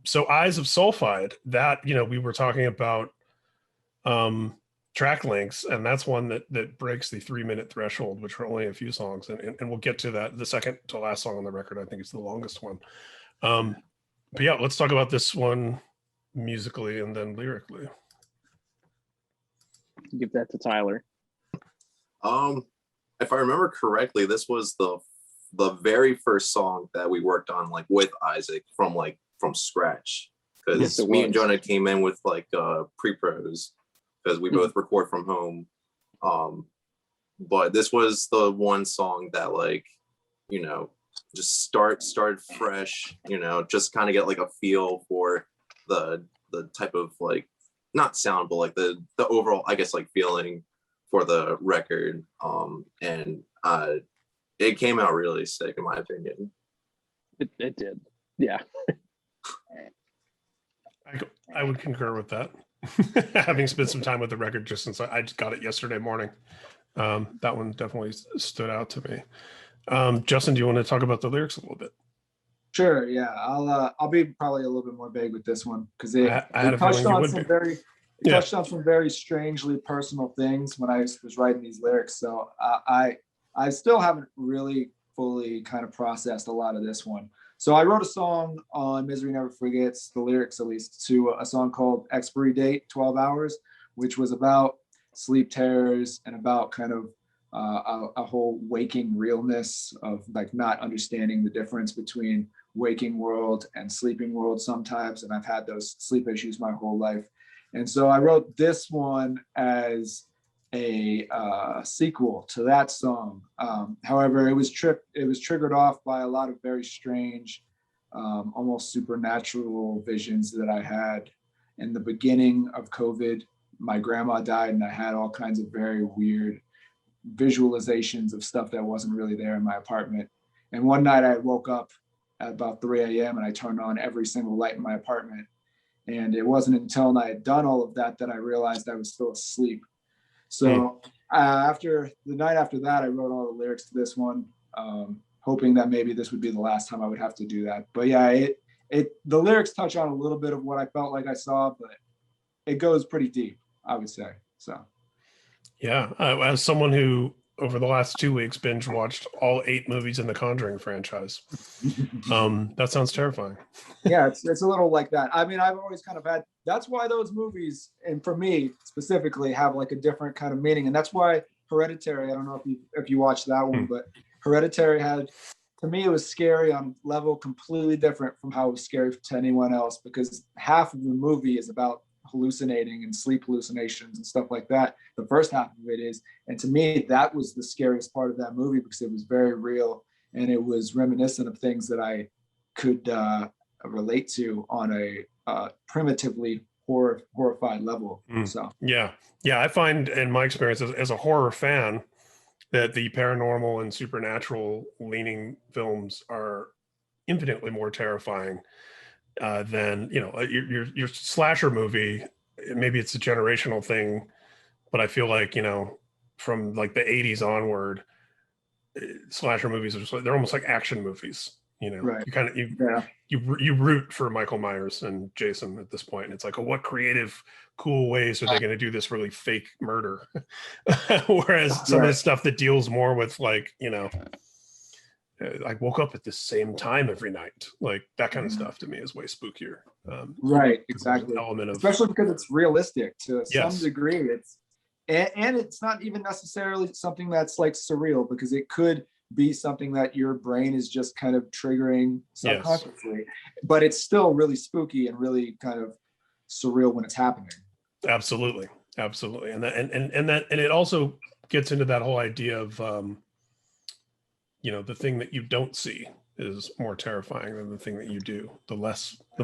So Eyes of Sulfide, that, we were talking about track lengths, and that's one that breaks the 3-minute threshold, which are only a few songs, and we'll get to that. The second to last song on the record, I think, is the longest one. But yeah, let's talk about this one musically and then lyrically. Give that to Tyler. If I remember correctly, this was the very first song that we worked on with Isaac from scratch, because me and Jonah came in with pre-pros, because we both record from home. But this was the one song that just started fresh, just kind of get a feel for the type of not sound, but the overall, I guess, feeling for the record. And it came out really sick, in my opinion. It did. Yeah. I would concur with that. Having spent some time with the record just since I just got it yesterday morning. That one definitely stood out to me. Justin, do you want to talk about the lyrics a little bit? Sure. Yeah, I'll be probably a little bit more vague with this one, because it touched on some very strangely personal things when I was writing these lyrics. So I still haven't really fully kind of processed a lot of this one. So I wrote a song on Misery Never Forgets, the lyrics at least, to a song called Expiry Date 12 Hours, which was about sleep terrors and about kind of a whole waking realness of not understanding the difference between waking world and sleeping world sometimes. And I've had those sleep issues my whole life. And so I wrote this one as a sequel to that song. However, it was triggered off by a lot of very strange, almost supernatural visions that I had in the beginning of COVID. My grandma died, and I had all kinds of very weird visualizations of stuff that wasn't really there in my apartment. And one night I woke up at about 3 a.m. and I turned on every single light in my apartment. And it wasn't until I had done all of that that I realized I was still asleep. So after the night after that, I wrote all the lyrics to this one, hoping that maybe this would be the last time I would have to do that. But yeah, the lyrics touch on a little bit of what I felt like I saw, but it goes pretty deep, I would say. So. Yeah, as someone who over the last 2 weeks binge watched all 8 movies in the Conjuring franchise, that sounds terrifying. Yeah, it's a little like that. I mean, I've always kind of had, that's why those movies, and for me specifically, have a different kind of meaning. And that's why Hereditary, I don't know if you watched that one, but Hereditary had, to me, it was scary on a level completely different from how it was scary to anyone else, because half of the movie is about hallucinating and sleep hallucinations and stuff like that. The first half of it is, and to me, that was the scariest part of that movie, because it was very real and it was reminiscent of things that I could relate to on a primitively horrified level. So yeah, I find in my experience as a horror fan that the paranormal and supernatural leaning films are infinitely more terrifying than your slasher movie. Maybe it's a generational thing, but I feel like from the 80s onward, slasher movies are just they're almost like action movies. Right. You root for Michael Myers and Jason at this point, and it's like, oh, what creative, cool ways are they going to do this really fake murder? Whereas some of the stuff that deals more with I woke up at the same time every night. That kind of stuff to me is way spookier. Right, exactly. Element of, especially because it's realistic to some degree. And it's not even necessarily something that's surreal, because it could be something that your brain is just kind of triggering subconsciously, but it's still really spooky and really kind of surreal when it's happening. Absolutely. And it also gets into that whole idea of the thing that you don't see is more terrifying than the thing that you do. The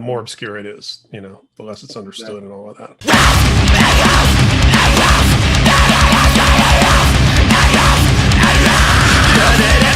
more obscure it is, the less it's understood and all of that. Cut it